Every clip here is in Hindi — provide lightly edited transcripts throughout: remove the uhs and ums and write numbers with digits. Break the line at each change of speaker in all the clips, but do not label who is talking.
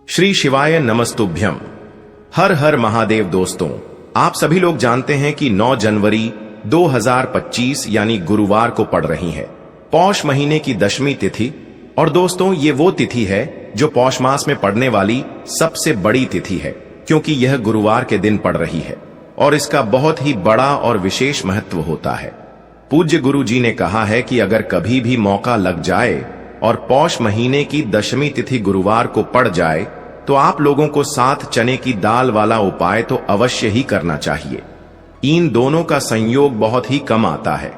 श्री शिवाय नमस्तुभ्यम। हर हर महादेव। दोस्तों, आप सभी लोग जानते हैं कि 9 जनवरी 2025 यानी गुरुवार को पड़ रही है पौष महीने की दशमी तिथि। और दोस्तों, ये वो तिथि है जो पौष मास में पड़ने वाली सबसे बड़ी तिथि है, क्योंकि यह गुरुवार के दिन पड़ रही है और इसका बहुत ही बड़ा और विशेष महत्व होता है। पूज्य गुरु जी ने कहा है कि अगर कभी भी मौका लग जाए और पौष महीने की दशमी तिथि गुरुवार को पड़ जाए तो आप लोगों को 7 चने की दाल वाला उपाय तो अवश्य ही करना चाहिए। इन दोनों का संयोग बहुत ही कम आता है।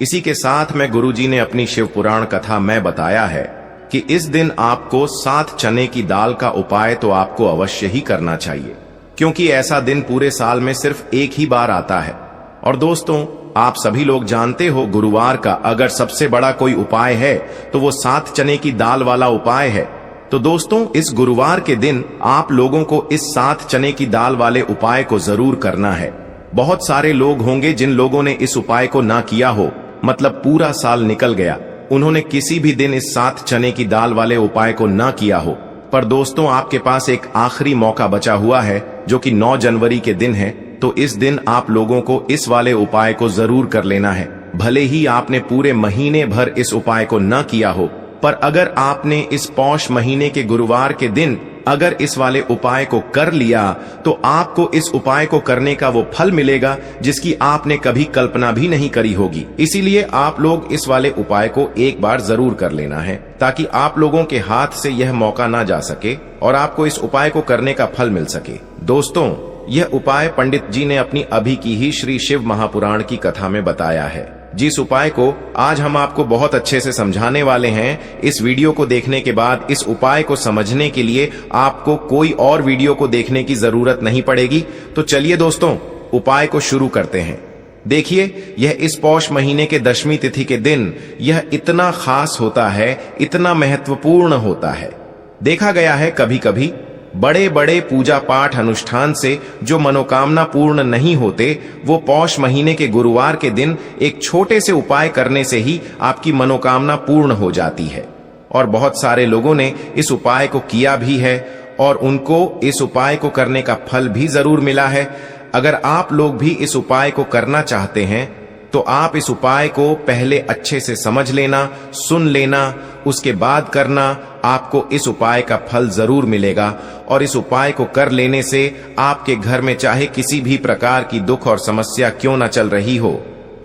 इसी के साथ में गुरुजी ने अपनी शिव पुराण कथा में बताया है कि इस दिन आपको 7 चने की दाल का उपाय तो आपको अवश्य ही करना चाहिए, क्योंकि ऐसा दिन पूरे साल में सिर्फ एक ही बार आता है। और दोस्तों, आप सभी लोग जानते हो, गुरुवार का अगर सबसे बड़ा कोई उपाय है तो वो 7 चने की दाल वाला उपाय है। तो दोस्तों, इस गुरुवार के दिन आप लोगों को इस 7 चने की दाल वाले उपाय को जरूर करना है। बहुत सारे लोग होंगे जिन लोगों ने इस उपाय को ना किया हो, मतलब पूरा साल निकल गया, उन्होंने किसी भी दिन इस 7 चने की दाल वाले उपाय को ना किया हो। पर दोस्तों, आपके पास एक आखिरी मौका बचा हुआ है जो कि 9 जनवरी के दिन है। तो इस दिन आप लोगों को इस वाले उपाय को जरूर कर लेना है। भले ही आपने पूरे महीने भर इस उपाय को न किया हो, पर अगर आपने इस पौष महीने के गुरुवार के दिन अगर इस वाले उपाय को कर लिया तो आपको इस उपाय को करने का वो फल मिलेगा जिसकी आपने कभी कल्पना भी नहीं करी होगी। इसीलिए आप लोग इस वाले उपाय को एक बार जरूर कर लेना है, ताकि आप लोगों के हाथ से यह मौका ना जा सके और आपको इस उपाय को करने का फल मिल सके। दोस्तों, यह उपाय पंडित जी ने अपनी अभी की ही श्री शिव महापुराण की कथा में बताया है, जिस उपाय को आज हम आपको बहुत अच्छे से समझाने वाले हैं। इस वीडियो को देखने के बाद इस उपाय को समझने के लिए आपको कोई और वीडियो को देखने की जरूरत नहीं पड़ेगी। तो चलिए दोस्तों, उपाय को शुरू करते हैं। देखिए, यह इस पौष महीने के दशमी तिथि के दिन यह इतना खास होता है, इतना महत्वपूर्ण होता है। देखा गया है कभी कभी बड़े बड़े पूजा पाठ अनुष्ठान से जो मनोकामना पूर्ण नहीं होते, वो पौष महीने के गुरुवार के दिन एक छोटे से उपाय करने से ही आपकी मनोकामना पूर्ण हो जाती है। और बहुत सारे लोगों ने इस उपाय को किया भी है और उनको इस उपाय को करने का फल भी जरूर मिला है। अगर आप लोग भी इस उपाय को करना चाहते हैं तो आप इस उपाय को पहले अच्छे से समझ लेना, सुन लेना, उसके बाद करना। आपको इस उपाय का फल जरूर मिलेगा और इस उपाय को कर लेने से आपके घर में चाहे किसी भी प्रकार की दुख और समस्या क्यों न चल रही हो,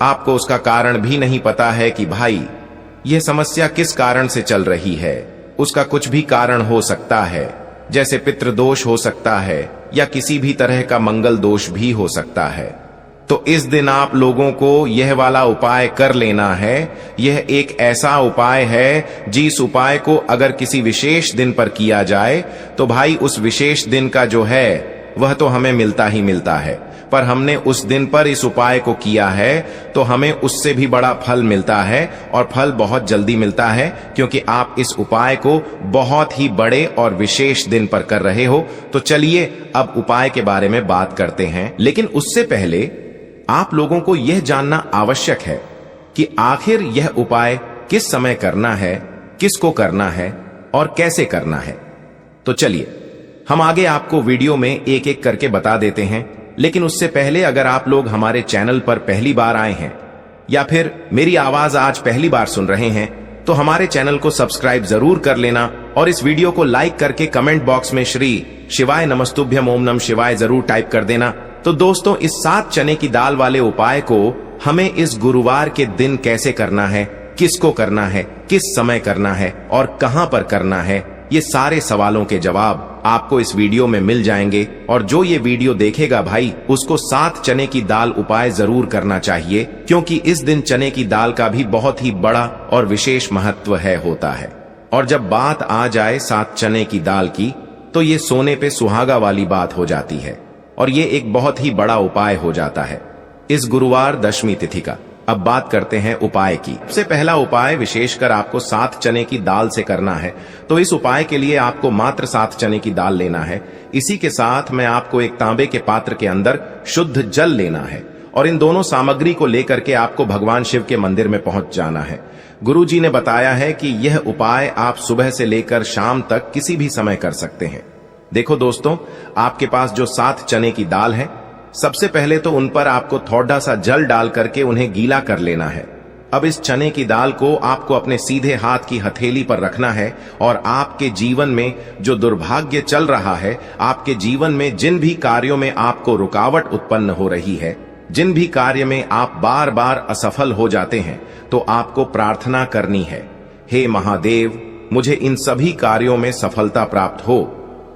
आपको उसका कारण भी नहीं पता है कि भाई यह समस्या किस कारण से चल रही है। उसका कुछ भी कारण हो सकता है, जैसे पितृदोष हो सकता है या किसी भी तरह का मंगल दोष भी हो सकता है। तो इस दिन आप लोगों को यह वाला उपाय कर लेना है। यह एक ऐसा उपाय है जिस उपाय को अगर किसी विशेष दिन पर किया जाए तो भाई उस विशेष दिन का जो है वह तो हमें मिलता ही मिलता है, पर हमने उस दिन पर इस उपाय को किया है तो हमें उससे भी बड़ा फल मिलता है और फल बहुत जल्दी मिलता है, क्योंकि आप इस उपाय को बहुत ही बड़े और विशेष दिन पर कर रहे हो। तो चलिए अब उपाय के बारे में बात करते हैं, लेकिन उससे पहले आप लोगों को यह जानना आवश्यक है कि आखिर यह उपाय किस समय करना है, किसको करना है और कैसे करना है। तो चलिए हम आगे आपको वीडियो में एक एक करके बता देते हैं। लेकिन उससे पहले अगर आप लोग हमारे चैनल पर पहली बार आए हैं या फिर मेरी आवाज आज पहली बार सुन रहे हैं तो हमारे चैनल को सब्सक्राइब जरूर कर लेना और इस वीडियो को लाइक करके कमेंट बॉक्स में श्री शिवाय नमस्तुभ्यम ओम नमः शिवाय जरूर टाइप कर देना। तो दोस्तों, इस 7 चने की दाल वाले उपाय को हमें इस गुरुवार के दिन कैसे करना है, किसको करना है, किस समय करना है और कहां पर करना है, ये सारे सवालों के जवाब आपको इस वीडियो में मिल जाएंगे। और जो ये वीडियो देखेगा भाई, उसको 7 चने की दाल उपाय जरूर करना चाहिए, क्योंकि इस दिन चने की दाल का भी बहुत ही बड़ा और विशेष महत्व होता है। और जब बात आ जाए 7 चने की दाल की, तो ये सोने पे सुहागा वाली बात हो जाती है और ये एक बहुत ही बड़ा उपाय हो जाता है इस गुरुवार दशमी तिथि का। अब बात करते हैं उपाय की। सबसे पहला उपाय विशेषकर आपको 7 चने की दाल से करना है। तो इस उपाय के लिए आपको मात्र 7 चने की दाल लेना है। इसी के साथ में आपको एक तांबे के पात्र के अंदर शुद्ध जल लेना है और इन दोनों सामग्री को लेकर के आपको भगवान शिव के मंदिर में पहुंच जाना है। गुरु जी ने बताया है कि यह उपाय आप सुबह से लेकर शाम तक किसी भी समय कर सकते हैं। देखो दोस्तों, आपके पास जो 7 चने की दाल है, सबसे पहले तो उन पर आपको थोड़ा सा जल डाल करके उन्हें गीला कर लेना है। अब इस चने की दाल को आपको अपने सीधे हाथ की हथेली पर रखना है और आपके जीवन में जो दुर्भाग्य चल रहा है, आपके जीवन में जिन भी कार्यों में आपको रुकावट उत्पन्न हो रही है, जिन भी कार्य में आप बार बार असफल हो जाते हैं, तो आपको प्रार्थना करनी है, हे महादेव, मुझे इन सभी कार्यों में सफलता प्राप्त हो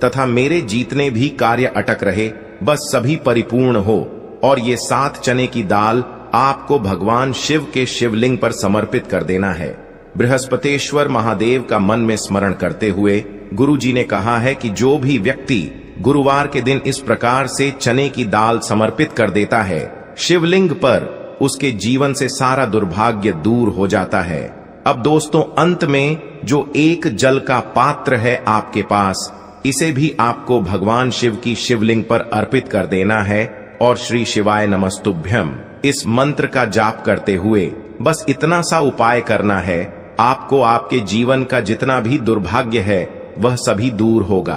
तथा मेरे जितने भी कार्य अटक रहे बस सभी परिपूर्ण हो। और ये 7 चने की दाल आपको भगवान शिव के शिवलिंग पर समर्पित कर देना है। बृहस्पतेश्वर महादेव का मन में स्मरण करते हुए गुरुजी ने कहा है कि जो भी व्यक्ति गुरुवार के दिन इस प्रकार से चने की दाल समर्पित कर देता है शिवलिंग पर, उसके जीवन से सारा दुर्भाग्य दूर हो जाता है। अब दोस्तों, अंत में जो एक जल का पात्र है आपके पास, इसे भी आपको भगवान शिव की शिवलिंग पर अर्पित कर देना है और श्री शिवाय नमस्तुभ्यम इस मंत्र का जाप करते हुए बस इतना सा उपाय करना है, आपको आपके जीवन का जितना भी दुर्भाग्य है वह सभी दूर होगा।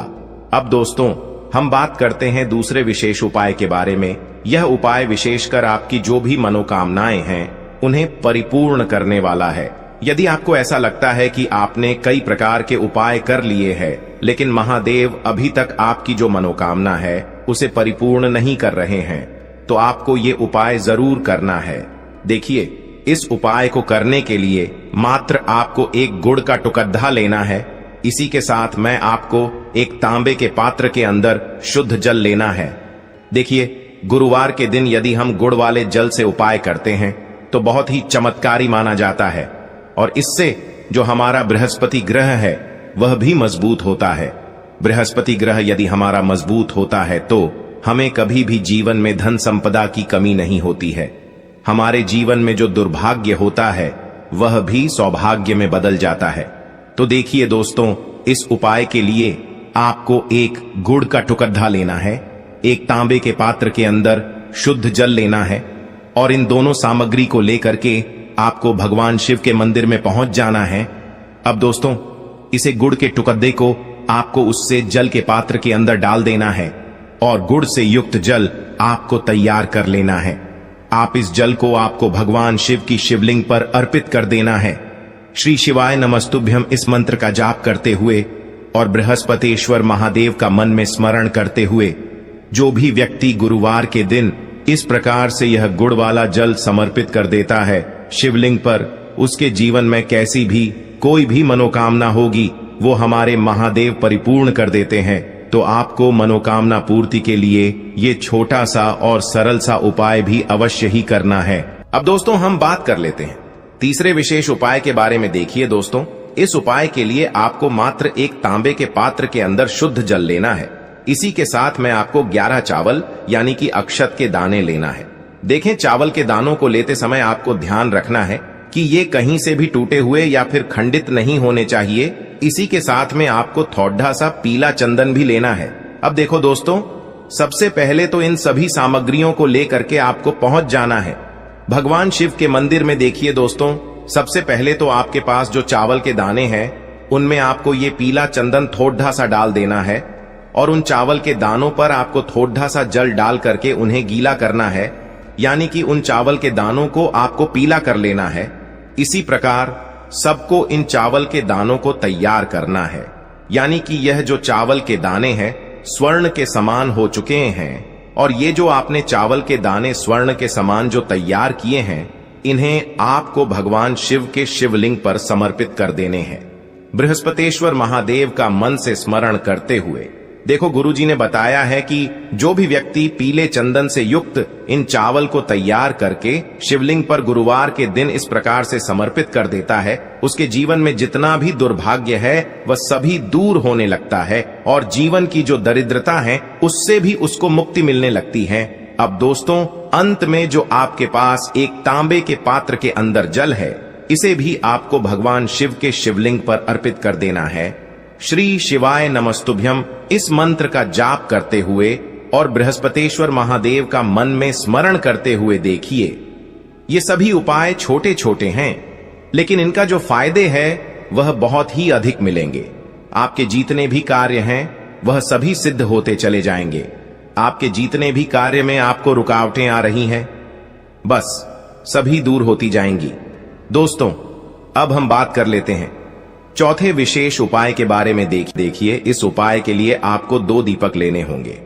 अब दोस्तों, हम बात करते हैं दूसरे विशेष उपाय के बारे में। यह उपाय विशेषकर आपकी जो भी मनोकामनाएं हैं उन्हें परिपूर्ण करने वाला है। यदि आपको ऐसा लगता है कि आपने कई प्रकार के उपाय कर लिए हैं, लेकिन महादेव अभी तक आपकी जो मनोकामना है उसे परिपूर्ण नहीं कर रहे हैं, तो आपको ये उपाय जरूर करना है। देखिए, इस उपाय को करने के लिए मात्र आपको एक गुड़ का टुकड़ा लेना है। इसी के साथ मैं आपको एक तांबे के पात्र के अंदर शुद्ध जल लेना है। देखिए, गुरुवार के दिन यदि हम गुड़ वाले जल से उपाय करते हैं तो बहुत ही चमत्कारी माना जाता है और इससे जो हमारा बृहस्पति ग्रह है वह भी मजबूत होता है। बृहस्पति ग्रह यदि हमारा मजबूत होता है तो हमें कभी भी जीवन में धन संपदा की कमी नहीं होती है। हमारे जीवन में जो दुर्भाग्य होता है वह भी सौभाग्य में बदल जाता है। तो देखिए दोस्तों, इस उपाय के लिए आपको एक गुड़ का टुकड़ा लेना है, एक तांबे के पात्र के अंदर शुद्ध जल लेना है और इन दोनों सामग्री को लेकर के आपको भगवान शिव के मंदिर में पहुंच जाना है। अब दोस्तों, इसे गुड़ के टुकड़े को आपको उससे जल के पात्र के अंदर डाल देना है और गुड़ से युक्त जल आपको तैयार कर लेना है। आप इस जल को आपको भगवान शिव की शिवलिंग पर अर्पित कर देना है। श्री शिवाय नमस्तुभ्यम इस मंत्र का जाप करते हुए और बृहस्पतेश्वर महादेव का मन में स्मरण करते हुए जो भी व्यक्ति गुरुवार के दिन इस प्रकार से यह गुड़ वाला जल समर्पित कर देता है शिवलिंग पर, उसके जीवन में कैसी भी कोई भी मनोकामना होगी वो हमारे महादेव परिपूर्ण कर देते हैं। तो आपको मनोकामना पूर्ति के लिए ये छोटा सा और सरल सा उपाय भी अवश्य ही करना है। अब दोस्तों, हम बात कर लेते हैं तीसरे विशेष उपाय के बारे में। देखिए दोस्तों, इस उपाय के लिए आपको मात्र एक तांबे के पात्र के अंदर शुद्ध जल लेना है। इसी के साथ में आपको 11 चावल यानी कि अक्षत के दाने लेना है। देखें, चावल के दानों को लेते समय आपको ध्यान रखना है कि ये कहीं से भी टूटे हुए या फिर खंडित नहीं होने चाहिए। इसी के साथ में आपको थोड़ा सा पीला चंदन भी लेना है। अब देखो दोस्तों, सबसे पहले तो इन सभी सामग्रियों को लेकर के आपको पहुंच जाना है भगवान शिव के मंदिर में। देखिए दोस्तों, सबसे पहले तो आपके पास जो चावल के दाने हैं उनमें आपको ये पीला चंदन थोड़ा सा डाल देना है और उन चावल के दानों पर आपको थोड़ा सा जल डाल करके उन्हें गीला करना है, यानी कि उन चावल के दानों को आपको पीला कर लेना है। इसी प्रकार सबको इन चावल के दानों को तैयार करना है, यानी कि यह जो चावल के दाने हैं स्वर्ण के समान हो चुके हैं और ये जो आपने चावल के दाने स्वर्ण के समान जो तैयार किए हैं, इन्हें आपको भगवान शिव के शिवलिंग पर समर्पित कर देने हैं बृहस्पतेश्वर महादेव का मन से स्मरण करते हुए। देखो, गुरुजी ने बताया है कि जो भी व्यक्ति पीले चंदन से युक्त इन चावल को तैयार करके शिवलिंग पर गुरुवार के दिन इस प्रकार से समर्पित कर देता है, उसके जीवन में जितना भी दुर्भाग्य है वह सभी दूर होने लगता है और जीवन की जो दरिद्रता है उससे भी उसको मुक्ति मिलने लगती है। अब दोस्तों, अंत में जो आपके पास एक तांबे के पात्र के अंदर जल है, इसे भी आपको भगवान शिव के शिवलिंग पर अर्पित कर देना है। श्री शिवाय नमस्तुभ्यम इस मंत्र का जाप करते हुए और बृहस्पतेश्वर महादेव का मन में स्मरण करते हुए देखिए, ये सभी उपाय छोटे छोटे हैं लेकिन इनका जो फायदे है वह बहुत ही अधिक मिलेंगे। आपके जितने भी कार्य हैं वह सभी सिद्ध होते चले जाएंगे। आपके जितने भी कार्य में आपको रुकावटें आ रही हैं, बस सभी दूर होती जाएंगी। दोस्तों, अब हम बात कर लेते हैं चौथे विशेष उपाय के बारे में। देखिए, इस उपाय के लिए आपको 2 दीपक लेने होंगे।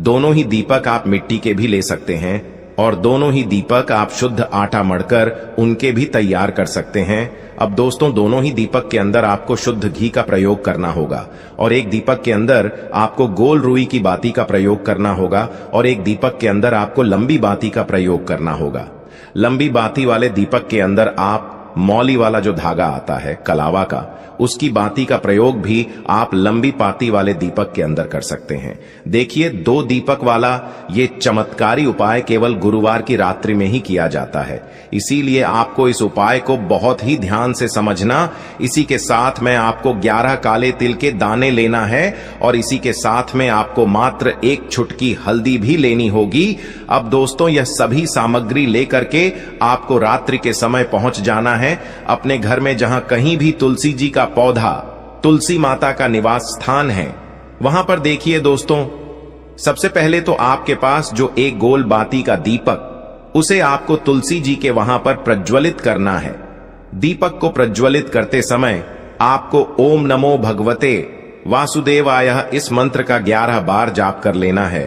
दोनों ही दीपक आप मिट्टी के भी ले सकते हैं और दोनों ही दीपक आप शुद्ध आटा मढ़कर उनके भी तैयार कर सकते हैं। अब दोस्तों, दोनों ही दीपक के अंदर आपको शुद्ध घी का प्रयोग करना होगा और एक दीपक के अंदर आपको गोल रुई की बाती का प्रयोग करना होगा और एक दीपक के अंदर आपको लंबी बाती का प्रयोग करना होगा। लंबी बाती वाले दीपक के अंदर आप मौली वाला जो धागा आता है कलावा का, उसकी बाती का प्रयोग भी आप लंबी पाती वाले दीपक के अंदर कर सकते हैं। देखिए, 2 दीपक वाला ये चमत्कारी उपाय केवल गुरुवार की रात्रि में ही किया जाता है, इसीलिए आपको इस उपाय को बहुत ही ध्यान से समझना। इसी के साथ में आपको 11 काले तिल के दाने लेना है और इसी के साथ में आपको मात्र 1 चुटकी हल्दी भी लेनी होगी। अब दोस्तों, यह सभी सामग्री लेकर के आपको रात्रि के समय पहुंच जाना है अपने घर में, जहां कहीं भी तुलसी जी का पौधा, तुलसी माता का निवास स्थान है, वहां पर देखिए दोस्तों, सबसे पहले तो आपके पास जो एक गोल बाती का दीपक, उसे आपको तुलसी जी के वहां पर प्रज्वलित करना है। दीपक को प्रज्वलित करते समय आपको ओम नमो भगवते वासुदेवाय इस मंत्र का 11 बार जाप कर लेना है।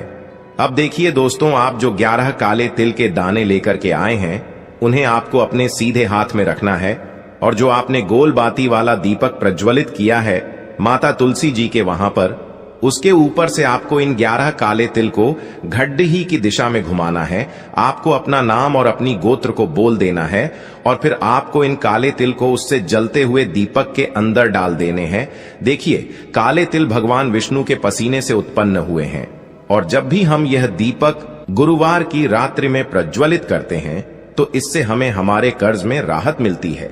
अब देखिए दोस्तों, आप जो 11 काले तिल के दाने लेकर के आए हैं, उन्हें आपको अपने सीधे हाथ में रखना है और जो आपने गोल बाती वाला दीपक प्रज्वलित किया है माता तुलसी जी के वहां पर, उसके ऊपर से आपको इन 11 काले तिल को घड्डी की दिशा में घुमाना है। आपको अपना नाम और अपनी गोत्र को बोल देना है और फिर आपको इन काले तिल को उससे जलते हुए दीपक के अंदर डाल देने हैं। देखिए, काले तिल भगवान विष्णु के पसीने से उत्पन्न हुए हैं और जब भी हम यह दीपक गुरुवार की रात्रि में प्रज्वलित करते हैं तो इससे हमें हमारे कर्ज में राहत मिलती है,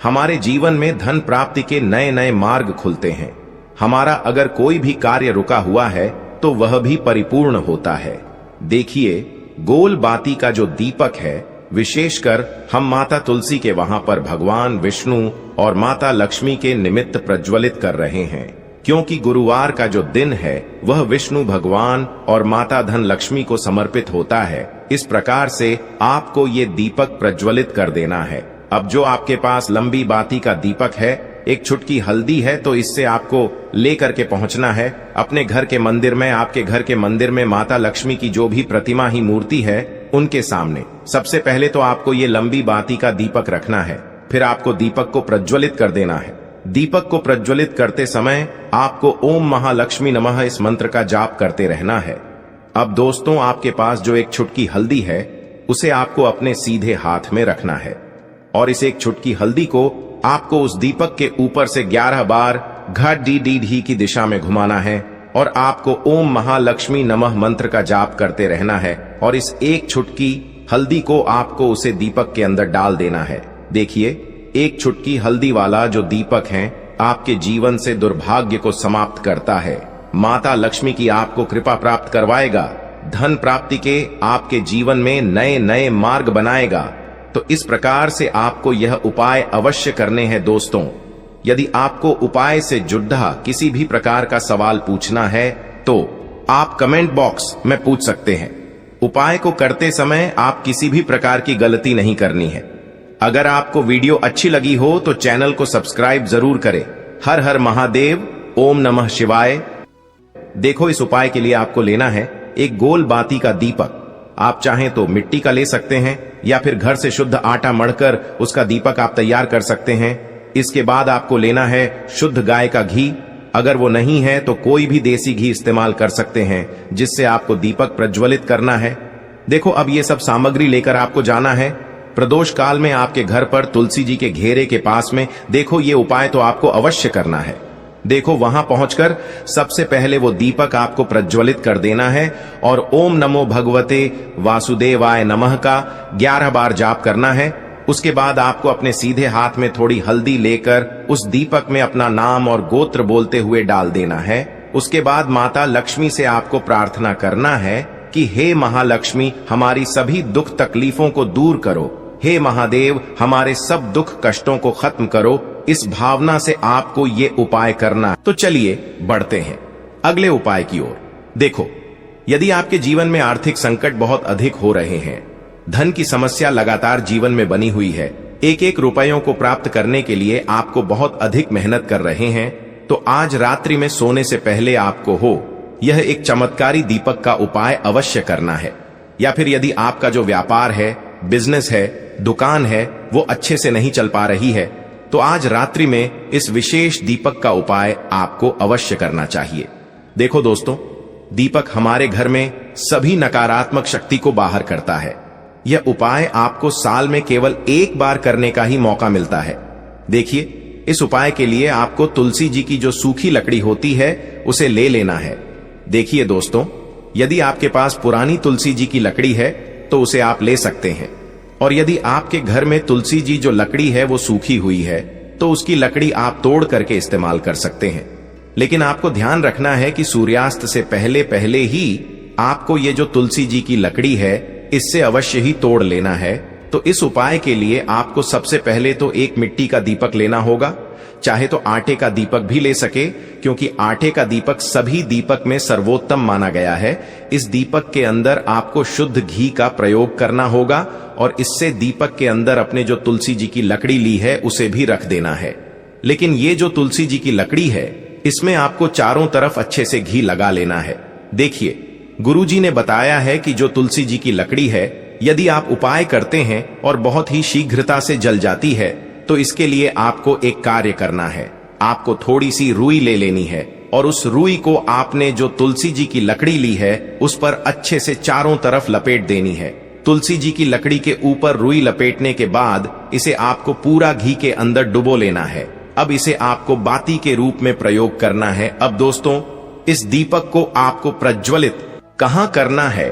हमारे जीवन में धन प्राप्ति के नए नए मार्ग खुलते हैं, हमारा अगर कोई भी कार्य रुका हुआ है तो वह भी परिपूर्ण होता है। देखिए, गोल बाती का जो दीपक है, विशेषकर हम माता तुलसी के वहां पर भगवान विष्णु और माता लक्ष्मी के निमित्त प्रज्वलित कर रहे हैं, क्योंकि गुरुवार का जो दिन है वह विष्णु भगवान और माता धन लक्ष्मी को समर्पित होता है। इस प्रकार से आपको ये दीपक प्रज्वलित कर देना है। अब जो आपके पास लंबी बाती का दीपक है, 1 चुटकी हल्दी है, तो इससे आपको लेकर के पहुंचना है अपने घर के मंदिर में। आपके घर के मंदिर में माता लक्ष्मी की जो भी प्रतिमा ही मूर्ति है, उनके सामने सबसे पहले तो आपको ये लंबी बाती का दीपक रखना है, फिर आपको दीपक को प्रज्वलित कर देना है। दीपक को प्रज्वलित करते समय आपको ओम महालक्ष्मी नमः इस मंत्र का जाप करते रहना है। अब दोस्तों, आपके पास जो 1 चुटकी हल्दी है, उसे आपको अपने सीधे हाथ में रखना है और इस 1 चुटकी हल्दी को आपको उस दीपक के ऊपर से 11 बार घड़ी की दिशा में घुमाना है और आपको ओम महालक्ष्मी नमः मंत्र का जाप करते रहना है और इस 1 चुटकी हल्दी को आपको उसे दीपक के अंदर डाल देना है। देखिए, 1 चुटकी हल्दी वाला जो दीपक है आपके जीवन से दुर्भाग्य को समाप्त करता है, माता लक्ष्मी की आपको कृपा प्राप्त करवाएगा, धन प्राप्ति के आपके जीवन में नए नए मार्ग बनाएगा। तो इस प्रकार से आपको यह उपाय अवश्य करने हैं दोस्तों। यदि आपको उपाय से जुड़ा किसी भी प्रकार का सवाल पूछना है तो आप कमेंट बॉक्स में पूछ सकते हैं। उपाय को करते समय आप किसी भी प्रकार की गलती नहीं करनी है। अगर आपको वीडियो अच्छी लगी हो तो चैनल को सब्सक्राइब जरूर करें। हर हर महादेव, ओम नमः शिवाय। देखो, इस उपाय के लिए आपको लेना है 1 गोल बाती का दीपक। आप चाहें तो मिट्टी का ले सकते हैं या फिर घर से शुद्ध आटा मढ़कर उसका दीपक आप तैयार कर सकते हैं। इसके बाद आपको लेना है शुद्ध गाय का घी। अगर वो नहीं है तो कोई भी देसी घी इस्तेमाल कर सकते हैं, जिससे आपको दीपक प्रज्वलित करना है। देखो, अब ये सब सामग्री लेकर आपको जाना है प्रदोष काल में आपके घर पर तुलसी जी के घेरे के पास में। देखो, ये उपाय तो आपको अवश्य करना है। देखो, वहां पहुंचकर सबसे पहले वो दीपक आपको प्रज्वलित कर देना है और ओम नमो भगवते वासुदेवाय नमः का 11 बार जाप करना है। उसके बाद आपको अपने सीधे हाथ में थोड़ी हल्दी लेकर उस दीपक में अपना नाम और गोत्र बोलते हुए डाल देना है। उसके बाद माता लक्ष्मी से आपको प्रार्थना करना है कि हे महालक्ष्मी, हमारी सभी दुख तकलीफों को दूर करो। हे महादेव, हमारे सब दुख कष्टों को खत्म करो। इस भावना से आपको ये उपाय करना है। तो चलिए बढ़ते हैं। अगले उपाय की ओर। देखो, यदि आपके जीवन में आर्थिक संकट बहुत अधिक हो रहे हैं, धन की समस्या लगातार जीवन में बनी हुई है, एक एक रुपयों को प्राप्त करने के लिए आपको बहुत अधिक मेहनत कर रहे हैं, तो आज रात्रि में सोने से पहले आपको यह एक चमत्कारी दीपक का उपाय अवश्य करना है। या फिर यदि आपका जो व्यापार है, बिजनेस है, दुकान है, वो अच्छे से नहीं चल पा रही है, तो आज रात्रि में इस विशेष दीपक का उपाय आपको अवश्य करना चाहिए। देखो दोस्तों, दीपक हमारे घर में सभी नकारात्मक शक्ति को बाहर करता है। यह उपाय आपको साल में केवल एक बार करने का ही मौका मिलता है। देखिए, इस उपाय के लिए आपको तुलसी जी की जो सूखी लकड़ी होती है उसे ले लेना है। देखिए दोस्तों, यदि आपके पास पुरानी तुलसी जी की लकड़ी है तो उसे आप ले सकते हैं, और यदि आपके घर में तुलसी जी जो लकड़ी है वो सूखी हुई है तो उसकी लकड़ी आप तोड़ करके इस्तेमाल कर सकते हैं। लेकिन आपको ध्यान रखना है कि सूर्यास्त से पहले पहले ही आपको ये जो तुलसी जी की लकड़ी है इससे अवश्य ही तोड़ लेना है। तो इस उपाय के लिए आपको सबसे पहले तो एक मिट्टी का दीपक लेना होगा, चाहे तो आटे का दीपक भी ले सके, क्योंकि आटे का दीपक सभी दीपक में सर्वोत्तम माना गया है। इस दीपक के अंदर आपको शुद्ध घी का प्रयोग करना होगा और इससे दीपक के अंदर अपने जो तुलसी जी की लकड़ी ली है उसे भी रख देना है। लेकिन ये जो तुलसी जी की लकड़ी है इसमें आपको चारों तरफ अच्छे से घी लगा लेना है। देखिए, गुरुजी ने बताया है कि जो तुलसी जी की लकड़ी है, यदि आप उपाय करते हैं और बहुत ही शीघ्रता से जल जाती है, तो इसके लिए आपको एक कार्य करना है। आपको थोड़ी सी रुई ले लेनी है और उस रुई को आपने जो तुलसी जी की लकड़ी ली है उस पर अच्छे से चारों तरफ लपेट देनी है। तुलसी जी की लकड़ी के ऊपर रुई लपेटने के बाद इसे आपको पूरा घी के अंदर डुबो लेना है। अब इसे आपको बाती के रूप में प्रयोग करना है। अब दोस्तों, इस दीपक को आपको प्रज्वलित कहां करना है?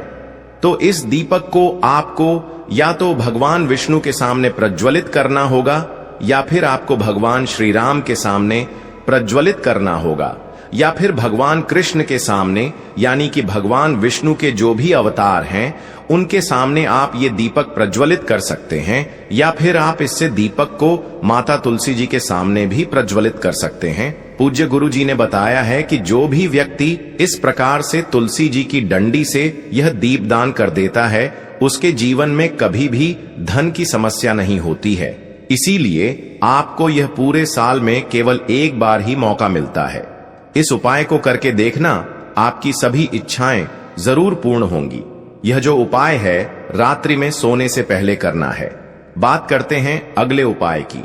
तो इस दीपक को आपको या तो भगवान विष्णु के सामने प्रज्वलित करना होगा, या फिर आपको भगवान श्री राम के सामने प्रज्वलित करना होगा, या फिर भगवान कृष्ण के सामने, यानी कि भगवान विष्णु के जो भी अवतार हैं उनके सामने आप ये दीपक प्रज्वलित कर सकते हैं, या फिर आप इससे दीपक को माता तुलसी जी के सामने भी प्रज्वलित कर सकते हैं। पूज्य गुरु जी ने बताया है कि जो भी व्यक्ति इस प्रकार से तुलसी जी की डंडी से यह दीपदान कर देता है उसके जीवन में कभी भी धन की समस्या नहीं होती है। इसीलिए आपको यह पूरे साल में केवल एक बार ही मौका मिलता है। इस उपाय को करके देखना, आपकी सभी इच्छाएं जरूर पूर्ण होंगी। यह जो उपाय है रात्रि में सोने से पहले करना है। बात करते हैं अगले उपाय की।